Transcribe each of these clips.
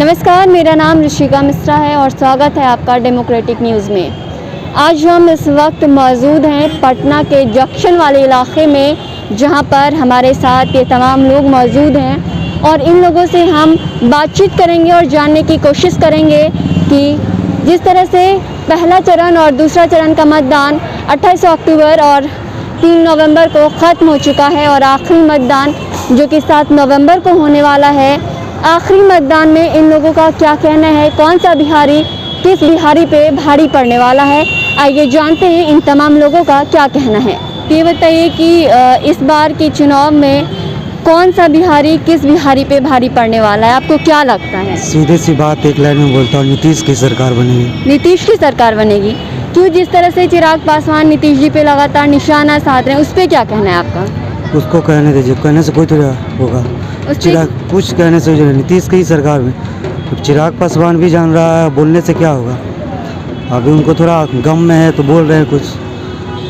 नमस्कार, मेरा नाम ऋषिका मिश्रा है और स्वागत है आपका डेमोक्रेटिक न्यूज़ में। आज हम इस वक्त मौजूद हैं पटना के जंक्शन वाले इलाके में, जहां पर हमारे साथ ये तमाम लोग मौजूद हैं और इन लोगों से हम बातचीत करेंगे और जानने की कोशिश करेंगे कि जिस तरह से पहला चरण और दूसरा चरण का मतदान 28 अक्टूबर और 3 नवंबर को ख़त्म हो चुका है और आखिरी मतदान जो कि 7 नवंबर को होने वाला है, आखिरी मतदान में इन लोगों का क्या कहना है, कौन सा बिहारी किस बिहारी पे भारी पड़ने वाला है, आइए जानते हैं इन तमाम लोगों का क्या कहना है। ये बताइए कि इस बार के चुनाव में कौन सा बिहारी किस बिहारी पे भारी पड़ने वाला है, आपको क्या लगता है? सीधे सी बात एक लाइन में बोलता हूँ, नीतीश की सरकार बनेगी। नीतीश की सरकार बनेगी। क्यों? जिस तरह से चिराग पासवान नीतीश जी पे लगातार निशाना साध रहे हैं, उस पर क्या कहना है आपका? उसको कहने दीजिए, कहने से कोई थोड़ा होगा। चिराग कुछ कहने से नीतीश की ही सरकार में, चिराग पासवान भी जान रहा है, बोलने से क्या होगा। अभी उनको थोड़ा गम में है तो बोल रहे हैं कुछ,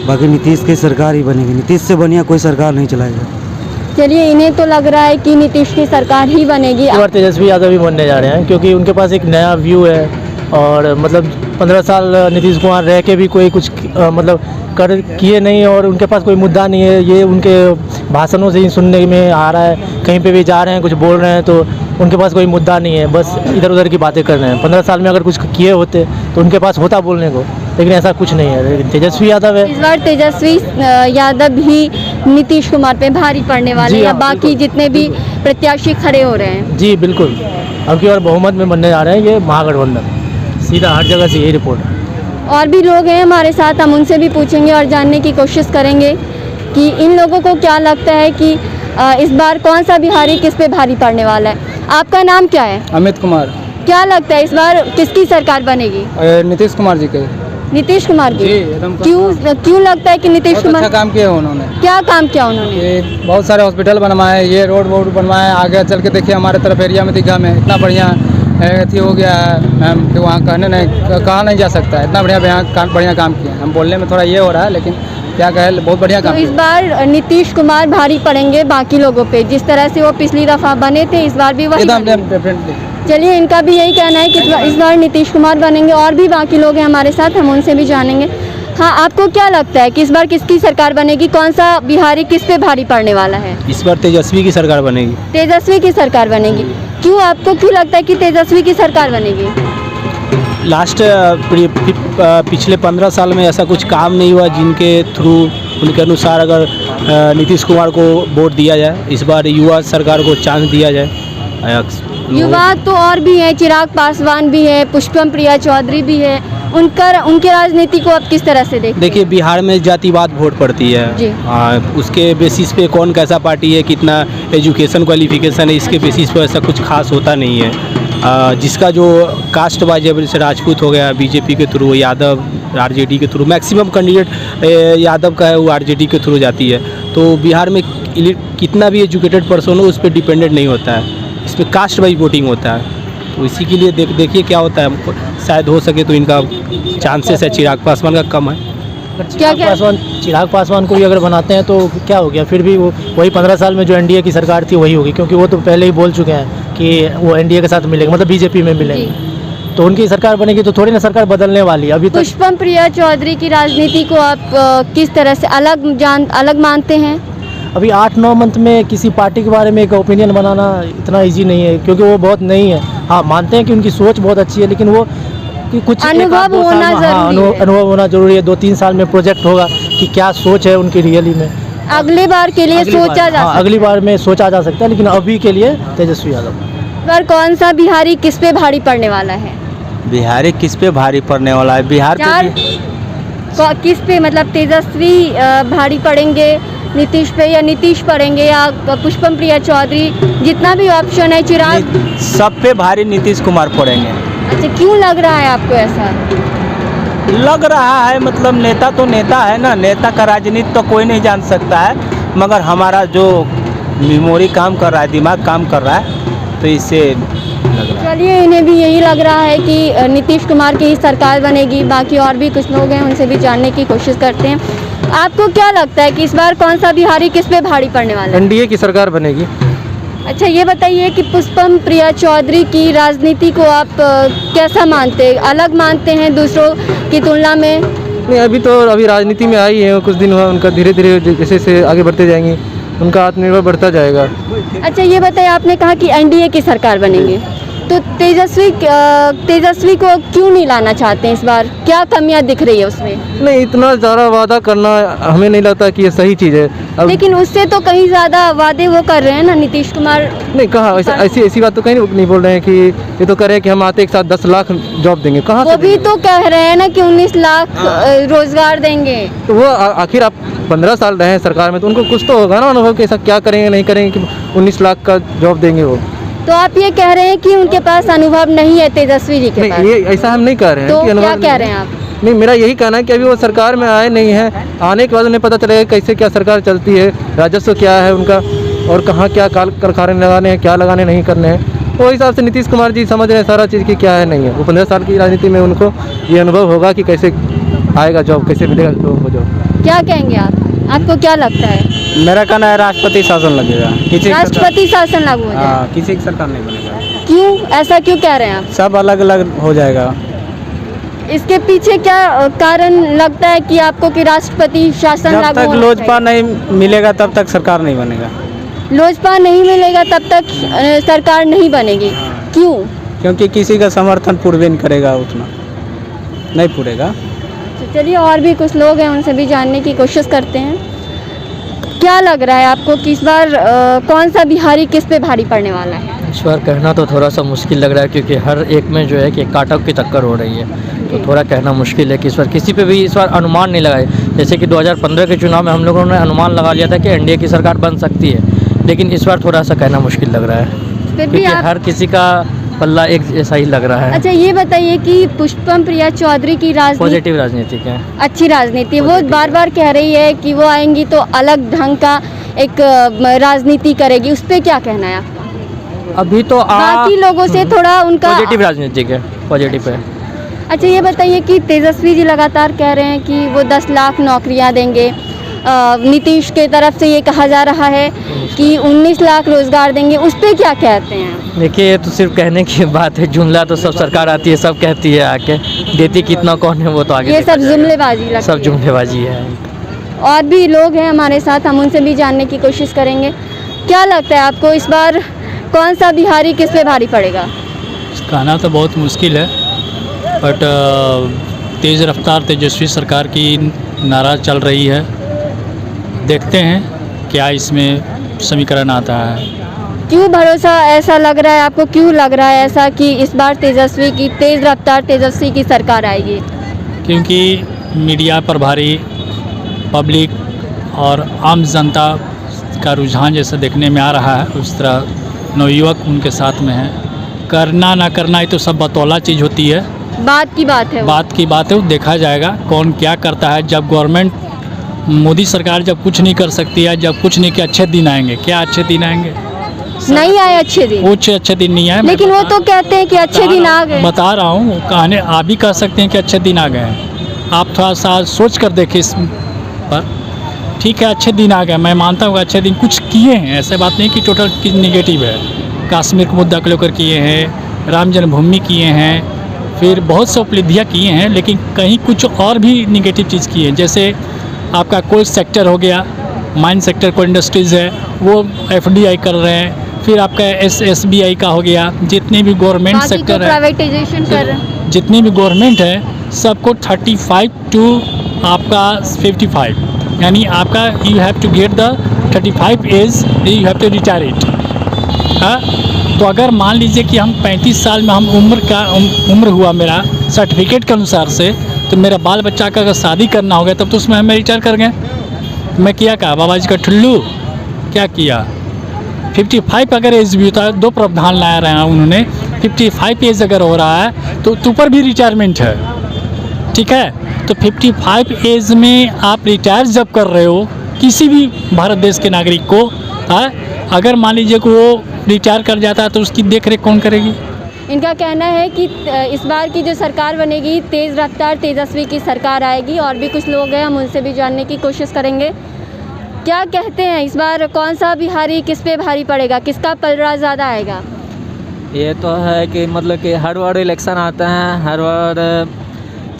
बाकी नीतीश की सरकार ही बनेगी। नीतीश से बढ़िया कोई सरकार नहीं चलाएगा। चलिए, इन्हें तो लग रहा है कि नीतीश की सरकार ही बनेगी। और तेजस्वी यादव भी बनने जा रहे हैं क्योंकि उनके पास एक नया व्यू है और मतलब 15 साल नीतीश कुमार रह के भी कोई कुछ मतलब कर किए नहीं और उनके पास कोई मुद्दा नहीं है। ये उनके भाषणों से ही सुनने में आ रहा है, कहीं पे भी जा रहे हैं कुछ बोल रहे हैं तो उनके पास कोई मुद्दा नहीं है, बस इधर उधर की बातें कर रहे हैं। 15 साल में अगर कुछ किए होते तो उनके पास होता बोलने को, लेकिन ऐसा कुछ नहीं है। लेकिन तेजस्वी यादव है, इस बार तेजस्वी यादव भी नीतीश कुमार पे भारी पड़ने वाले हैं या बाकी जितने भी प्रत्याशी खड़े हो रहे हैं? जी बिल्कुल, अब की और बहुमत में बनने जा रहे हैं ये महागठबंधन, सीधा हर जगह से यही रिपोर्ट है। और भी लोग हैं हमारे साथ, हम उनसे भी पूछेंगे और जानने की कोशिश करेंगे कि इन लोगों को क्या लगता है कि इस बार कौन सा बिहारी किस पे भारी पड़ने वाला है। आपका नाम क्या है? अमित कुमार। क्या लगता है इस बार किसकी सरकार बनेगी? नीतीश कुमार जी के। नीतीश कुमार की? एकदम। क्यों लगता है कि नीतीश कुमार? अच्छा काम किया उन्होंने। क्या काम किया उन्होंने? ये बहुत सारे हॉस्पिटल बनवाए, ये रोड बनवाए। आगे चल के देखिए हमारे तरफ एरिया में, दीघा में इतना बढ़िया अथी हो गया है मैम कि वहाँ कहा नहीं जा सकता है। इतना बढ़िया काम किया। हम बोलने में थोड़ा ये हो रहा है, लेकिन क्या कहे, बहुत बढ़िया काम। तो इस बार नीतीश कुमार भारी पड़ेंगे बाकी लोगों पे, जिस तरह से वो पिछली दफ़ा बने थे, इस बार भी वही डेफिनेटली। चलिए, इनका भी यही कहना है कि इस बार नीतीश कुमार बनेंगे। और भी बाकी लोग हैं हमारे साथ, हम उनसे भी जानेंगे। हाँ, आपको क्या लगता है कि इस बार किसकी सरकार बनेगी? कौन सा बिहारी किस पे भारी पड़ने वाला है? इस बार तेजस्वी की सरकार बनेगी। तेजस्वी की सरकार बनेगी। क्यों? आपको क्यों लगता है कि तेजस्वी की सरकार बनेगी? लास्ट पिछले 15 साल में ऐसा कुछ काम नहीं हुआ जिनके थ्रू उनके अनुसार अगर नीतीश कुमार को वोट दिया जाए। इस बार युवा सरकार को चांस दिया जाए। युवा तो और भी हैं, चिराग पासवान भी है, पुष्पम प्रिया चौधरी भी है। उनके राजनीति को आप किस तरह से देखते हैं? देखिए, बिहार में जातिवाद वोट पड़ती है। उसके बेसिस पे कौन कैसा पार्टी है, कितना एजुकेशन क्वालिफिकेशन है, इसके बेसिस पे ऐसा कुछ खास होता नहीं है। जिसका जो कास्ट वाइज जैसे राजपूत हो गया बीजेपी के थ्रू, यादव आरजेडी के थ्रू, मैक्सिमम कैंडिडेट यादव का है वो आरजेडी के थ्रू जाती है। तो बिहार में कितना भी एजुकेटेड पर्सन हो उस पर डिपेंडेंट नहीं होता है, इस पर कास्ट वाइज वोटिंग होता है। तो इसी के लिए देखिए क्या होता है। शायद हो सके तो इनका चांसेस है चिराग पासवान का कम है। चिराग पासवान को भी अगर बनाते हैं तो क्या हो गया, फिर भी वो वही 15 साल में जो एनडीए की सरकार थी वही होगी, क्योंकि वो तो पहले ही बोल चुके हैं कि वो एनडीए के साथ मिलेंगे, मतलब बीजेपी में मिलेंगे। तो उनकी सरकार बनेगी तो थोड़ी ना सरकार बदलने वाली है। अभी पुष्पम प्रिया चौधरी की राजनीति को आप किस तरह से अलग मानते हैं? अभी 8-9 मंथ में किसी पार्टी के बारे में एक ओपिनियन बनाना इतना इजी नहीं है, क्योंकि वो बहुत नई है। हाँ, मानते हैं कि उनकी सोच बहुत अच्छी है, लेकिन वो कि कुछ अनुभव होना जरूरी है। 2-3 साल में प्रोजेक्ट होगा कि क्या सोच है उनकी रियली में। अगले बार के लिए सोचा जा सकता है। अगली बार में सोचा जा सकता है, लेकिन अभी के लिए तेजस्वी यादव। पर कौन सा बिहारी किस पे भारी पड़ने वाला है? बिहारी किस पे भारी पड़ने वाला है? बिहार किस पे, मतलब तेजस्वी भारी पड़ेंगे नीतीश पे, या नीतीश पड़ेंगे, या पुष्पम प्रिया चौधरी? जितना भी ऑप्शन है, चिराग, सब पे भारी नीतीश कुमार पड़ेंगे। अच्छा, क्यों लग रहा है आपको ऐसा? लग रहा है मतलब नेता तो नेता है ना, नेता का राजनीति तो कोई नहीं जान सकता है, मगर हमारा जो मेमोरी काम कर रहा है, दिमाग काम कर रहा है, तो इससे लग रहा है। चलिए, इन्हें भी यही लग रहा है कि नीतीश कुमार की ही सरकार बनेगी। बाकी और भी कुछ लोग हैं, उनसे भी जानने की कोशिश करते हैं। आपको क्या लगता है कि इस बार कौन सा बिहारी किस पे भारी पड़ने वाला है? एनडीए की सरकार बनेगी। अच्छा ये बताइए कि पुष्पम प्रिया चौधरी की राजनीति को आप कैसा मानते हैं, अलग मानते हैं दूसरों की तुलना में? नहीं, अभी राजनीति में आई है, कुछ दिन हुआ उनका, धीरे धीरे जैसे जैसे आगे बढ़ते जाएंगे उनका आत्मनिर्भर बढ़ता जाएगा। अच्छा ये बताइए, आपने कहा कि एनडीए की सरकार बनेंगे, तो तेजस्वी को क्यों नहीं लाना चाहते हैं इस बार? क्या कमियां दिख रही है उसमें? नहीं, इतना ज़्यादा वादा करना हमें नहीं लगता कि ये सही चीज़ है। अब लेकिन उससे तो कहीं ज़्यादा वादे वो कर रहे हैं ना नीतीश कुमार। नहीं, कहा ऐसी बात तो कहीं नहीं बोल रहे हैं कि ये तो कह रहे हैं कि हम आते एक साथ 10 लाख जॉब देंगे। कहाँ वो से भी देंगे? तो कह रहे हैं ना कि 19 लाख रोजगार देंगे। तो वो आखिर आप 15 साल रहे हैं सरकार में, तो उनको कुछ तो होगा ना अनुभव कि ऐसा क्या करेंगे नहीं करेंगे कि 19 लाख का जॉब देंगे वो। तो आप ये कह रहे हैं कि उनके पास अनुभव नहीं है तेजस्वी जी के पास? नहीं, ये ऐसा हम नहीं कह रहे हैं तो कि क्या अनुभव कह रहे हैं आप? नहीं, मेरा यही कहना है कि अभी वो सरकार में आए नहीं है, आने के बाद उन्हें पता चलेगा कैसे क्या सरकार चलती है, राजस्व क्या है उनका, और कहाँ क्या कारखाने लगाने हैं, क्या लगाने नहीं करने हैं। तो हिसाब से नीतीश कुमार जी समझ रहे हैं सारा चीज़ की क्या है नहीं है। वो 15 साल की राजनीति में उनको ये अनुभव होगा कि कैसे आएगा जॉब, कैसे मिलेगा लोगों को जॉब। क्या कहेंगे आप? आपको क्या लगता है? मेरा कहना है राष्ट्रपति शासन लगेगा, राष्ट्रपति शासन लागू हो जाए? किसी की सरकार नहीं बनेगा। क्यों, ऐसा क्यों कह रहे हैं आप? सब अलग अलग हो जाएगा। इसके पीछे क्या कारण लगता है कि आपको कि राष्ट्रपति शासन जब लागू तक होना लोजपा चाहिए? नहीं मिलेगा तब तक सरकार नहीं बनेगा। लोजपा नहीं मिलेगा तब तक सरकार नहीं बनेगी? क्यों? क्योंकि किसी का समर्थन पूर्व नहीं करेगा, उतना नहीं पूरेगा। तो चलिए और भी कुछ लोग हैं, उनसे भी जानने की कोशिश करते हैं। क्या लग रहा है आपको कि इस बार कौन सा बिहारी किस पे भारी पड़ने वाला है? इस बार कहना तो थोड़ा सा मुश्किल लग रहा है, क्योंकि हर एक में जो है कि काटक की टक्कर हो रही है, तो थोड़ा कहना मुश्किल है कि इस बार किसी पे भी इस बार अनुमान नहीं लगाए। जैसे कि 2015 के चुनाव में हम लोगों ने अनुमान लगा लिया था कि एनडीए की सरकार बन सकती है, लेकिन इस बार थोड़ा सा कहना मुश्किल लग रहा है, फिर भी क्योंकि आप हर किसी का पल्ला एक जैसा ही लग रहा है। अच्छा ये बताइए कि पुष्पम प्रिया चौधरी की राजनीति पॉजिटिव राजनीतिक है, अच्छी राजनीति है। वो Positive बार बार कह रही है कि वो आएंगी तो अलग ढंग का एक राजनीति करेगी, उस पर क्या कहना है आपका? अभी तो बाकी लोगों से थोड़ा उनका पॉजिटिव राजनीतिक है, पॉजिटिव है। अच्छा ये बताइए कि तेजस्वी जी लगातार कह रहे हैं कि वो 10 लाख नौकरियां देंगे, नीतीश के तरफ से ये कहा जा रहा है कि 19 लाख रोजगार देंगे, उस पर क्या कहते हैं? देखिए, ये तो सिर्फ कहने की बात है, जुमला तो सब सरकार आती है, सब कहती है आके, देती कितना कौन है वो तो आगे ये देखा सब जाएगा। जुमलेबाजी लगती सब है। जुमलेबाजी है। और भी लोग हैं हमारे साथ, हम उनसे भी जानने की कोशिश करेंगे। क्या लगता है आपको इस बार कौन सा बिहारी किस पे भारी पड़ेगा? कहना तो बहुत मुश्किल है, बट तेज़ रफ्तार तेजस्वी सरकार की नारा चल रही है। देखते हैं क्या इसमें समीकरण आता है। क्यों भरोसा ऐसा लग रहा है आपको, क्यों लग रहा है ऐसा कि इस बार तेजस्वी की तेज़ रफ्तार तेजस्वी की सरकार आएगी? क्योंकि मीडिया पर भारी पब्लिक और आम जनता का रुझान जैसा देखने में आ रहा है, उस तरह नवयुवक उनके साथ में है। करना ना करना ये तो सब बतौला चीज़ होती है, बात की बात है वो। बात की बात है, वो देखा जाएगा कौन क्या करता है। जब गवर्नमेंट मोदी सरकार जब कुछ नहीं कर सकती है, जब कुछ नहीं किया, अच्छे दिन आएंगे। क्या अच्छे दिन आएंगे? नहीं आए अच्छे दिन, कुछ अच्छे दिन नहीं आए। लेकिन वो तो कहते हैं कि अच्छे दिन आ गए। बता रहा हूँ, कहने आप भी कह सकते हैं कि अच्छे दिन आ गए हैं। आप थोड़ा सा सोच कर देखिए इस पर। ठीक है, अच्छे दिन आ गए, मैं मानता हूँ अच्छे दिन कुछ किए हैं, ऐसे बात नहीं कि टोटल निगेटिव है। कश्मीर को मुद्दा को लेकर किए हैं, राम जन्मभूमि किए हैं, फिर बहुत सी उपलब्धियाँ किए हैं, लेकिन कहीं कुछ और भी निगेटिव चीज़ की है। जैसे आपका कोल सेक्टर हो गया, माइन सेक्टर को इंडस्ट्रीज़ है वो FDI कर रहे हैं। फिर आपका SBI का हो गया, जितने भी गवर्नमेंट सेक्टर है, प्राइवेटाइजेशन कर रहे हैं। जितनी भी गवर्नमेंट है सबको 35 टू आपका 55, यानी आपका you have to get the 35 age, you have to retire it. हाँ, तो अगर मान लीजिए कि हम 35 साल में हम उम्र हुआ मेरा सर्टिफिकेट के अनुसार से, तो मेरा बाल बच्चा का अगर शादी करना हो गया तब तो उसमें हमें रिटायर कर गए। मैं किया क्या, बाबा जी का ठुल्लू क्या किया? 55 अगर एज भी होता है, दो प्रावधान लाया रहे हैं उन्होंने। 55 एज अगर हो रहा है तो ऊपर भी रिटायरमेंट है, ठीक है। तो 55 एज में आप रिटायर जब कर रहे हो किसी भी भारत देश के नागरिक को, अगर मान लीजिए कि वो रिटायर कर जाता है तो उसकी देख रेख कौन करेगी? इनका कहना है कि इस बार की जो सरकार बनेगी तेज़ रफ्तार तेजस्वी की सरकार आएगी। और भी कुछ लोग हैं, हम उनसे भी जानने की कोशिश करेंगे। क्या कहते हैं इस बार कौन सा बिहारी किस पे भारी पड़ेगा, किसका पलड़ा ज़्यादा आएगा? ये तो है कि मतलब कि हर बार इलेक्शन आते हैं, हर बार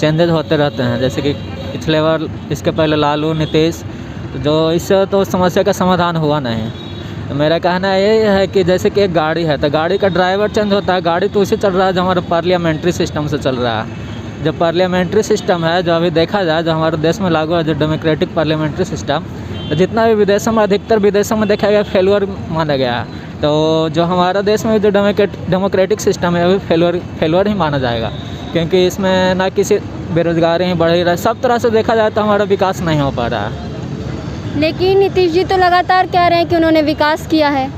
चेंजेस होते रहते हैं। जैसे कि पिछले बार, इसके पहले लालू, नीतीश, जो इससे तो समस्या का समाधान हुआ नहीं। तो मेरा कहना ये है कि जैसे कि एक गाड़ी है तो गाड़ी का ड्राइवर चेंज होता है, गाड़ी तो उसे चल रहा है जो हमारा पार्लियामेंट्री सिस्टम से चल रहा है। जो पार्लियामेंट्री सिस्टम है, जो अभी देखा जाए जो हमारे देश में लागू है, जो डेमोक्रेटिक पार्लियामेंट्री सिस्टम, तो जितना भी विदेशों में, अधिकतर विदेशों में देखा गया फेलुअर माना गया है। तो जो हमारा देश में जो डेमोक्रेटिक सिस्टम है, वो फेलुअर ही माना जाएगा, क्योंकि इसमें ना किसी बेरोजगारी ही बढ़ ही रहा है। सब तरह से देखा जाए तो हमारा विकास नहीं हो पा रहा है। लेकिन नीतीश जी तो लगातार कह रहे हैं कि उन्होंने विकास किया है।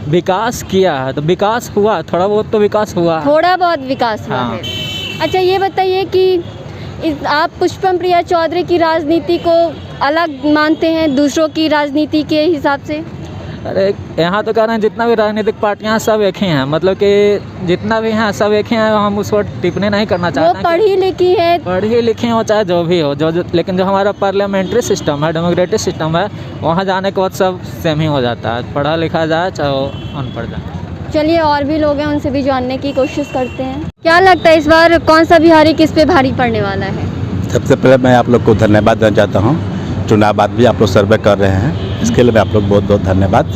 विकास किया है तो विकास हुआ, थोड़ा बहुत तो विकास हुआ। थोड़ा बहुत विकास हुआ हाँ। है। अच्छा, ये बताइए कि आप पुष्पम प्रिया चौधरी की राजनीति को अलग मानते हैं दूसरों की राजनीति के हिसाब से? अरे यहाँ तो कह रहे हैं जितना भी राजनीतिक पार्टियाँ सब एक ही हैं, मतलब कि जितना भी हैं सब एक ही हैं। हम उसको टिप्पणी नहीं करना चाहते। वो पढ़ी लिखी है, पढ़ी लिखी हो चाहे जो भी हो, लेकिन जो हमारा पार्लियामेंट्री सिस्टम है, डेमोक्रेटिक सिस्टम है, वहाँ जाने के बाद सब सेम ही हो जाता है, पढ़ा लिखा जाए चाहे वो अनपढ़ जाए। चलिए और भी लोग हैं, उनसे भी जानने की कोशिश करते हैं। क्या लगता है इस बार कौन सा बिहारी किस पे भारी पड़ने वाला है? सबसे पहले मैं आप लोग को धन्यवाद देना चाहता हूँ। चुनाव बाद भी आप लोग सर्वे कर रहे हैं, इसके लिए मैं आप लोग बहुत बहुत धन्यवाद।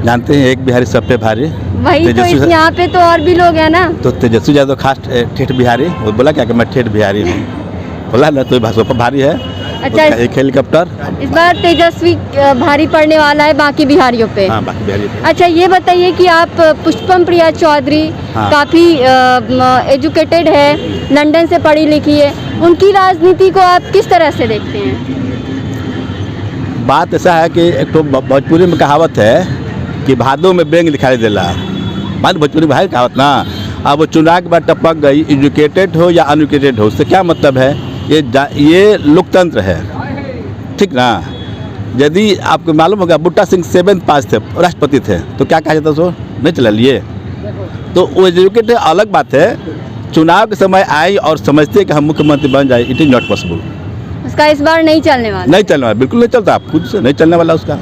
जानते हैं एक बिहारी सब पे भारी। वही तो, यहाँ पे तो और भी लोग हैं ना। तो तेजस्वी यादव खास ठेठ बिहारी, वो बोला क्या कि मैं ठेठ बिहारी हूँ, बोला ना, तो भाजपा भारी है। अच्छा, एक हेलीकॉप्टर इस बार तेजस्वी भारी पड़ने वाला है बाकी बिहारियों पे। हाँ, बाकी बिहारी पे। अच्छा, ये बताइए कि आप पुष्पम प्रिया चौधरी हाँ। काफ़ी एजुकेटेड है, लंदन से पढ़ी लिखी है, उनकी राजनीति को आप किस तरह से देखते हैं? बात ऐसा है कि एक तो भोजपुरी में कहावत है कि भादों में बेंग दिखाई देला। बात भोजपुरी में है कहावत ना। अब वो चुनाव के बाद टपक गई, एजुकेटेड हो या अनएजुकेटेड हो, उससे क्या मतलब है? ये लोकतंत्र है, ठीक ना। यदि आपको मालूम होगा बुट्टा सिंह 7th पास थे, राष्ट्रपति थे, तो क्या कहा जाता सो नहीं चला लिए। तो वो एजुकेटेड अलग बात है। चुनाव के समय आई और समझते कि हम मुख्यमंत्री बन जाए, इट इज़ नॉट पॉसिबल। उसका इस बार नहीं चलने वाला? नहीं चलने वाला, बिल्कुल नहीं चलता, आप खुद से नहीं चलने वाला उसका।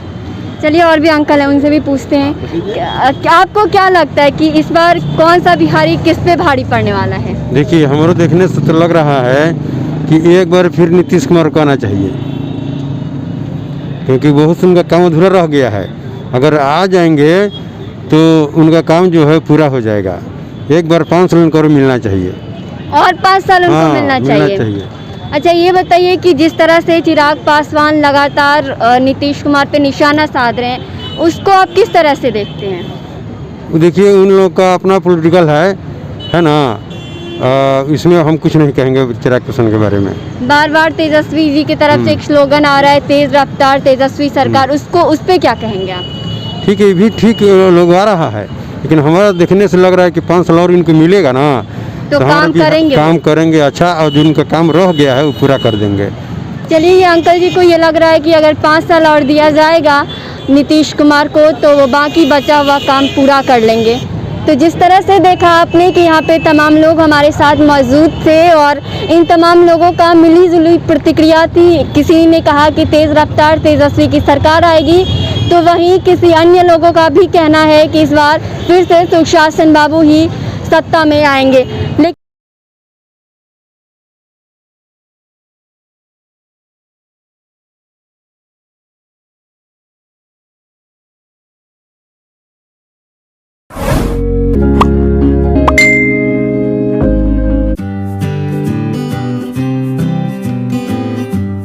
चलिए और भी अंकल हैं, उनसे भी पूछते हैं। आपको क्या लगता है कि इस बार कौन सा बिहारी किस पे भारी पड़ने वाला है? देखिए, हमारे देखने से तो लग रहा है कि एक बार फिर नीतीश कुमार को आना चाहिए, क्योंकि बहुत उनका काम अधूरा रह गया है। अगर आ जाएंगे तो उनका काम जो है पूरा हो जाएगा। एक बार 5 साल उनको मिलना चाहिए, और 5 साल उनको मिलना चाहिए। अच्छा, ये बताइए कि जिस तरह से चिराग पासवान लगातार नीतीश कुमार पे निशाना साध रहे हैं, उसको आप किस तरह से देखते हैं? देखिए, उन लोग का अपना पॉलिटिकल है ना। इसमें हम कुछ नहीं कहेंगे चिराग पासवान के बारे में। बार बार तेजस्वी जी की तरफ से एक स्लोगन आ रहा है, तेज रफ्तार तेजस्वी सरकार, उसको उस पे क्या कहेंगे आप? ठीक है, ये भी ठीक लोग आ रहा है, लेकिन हमारा देखने से लग रहा है कि 5 साल और इनको मिलेगा ना, तो काम करेंगे अच्छा, और जिनका काम रह गया है वो पूरा कर देंगे। चलिए, ये अंकल जी को ये लग रहा है कि अगर 5 साल और दिया जाएगा नीतीश कुमार को तो वो बाकी बचा हुआ काम पूरा कर लेंगे। तो जिस तरह से देखा आपने कि यहाँ पे तमाम लोग हमारे साथ मौजूद थे और इन तमाम लोगों का मिली जुली प्रतिक्रिया थी। किसी ने कहा कि तेज़ रफ्तार तेजस्वी की सरकार आएगी, तो वहीं किसी अन्य लोगों का भी कहना है कि इस बार फिर से सुशासन बाबू ही सत्ता में आएंगे।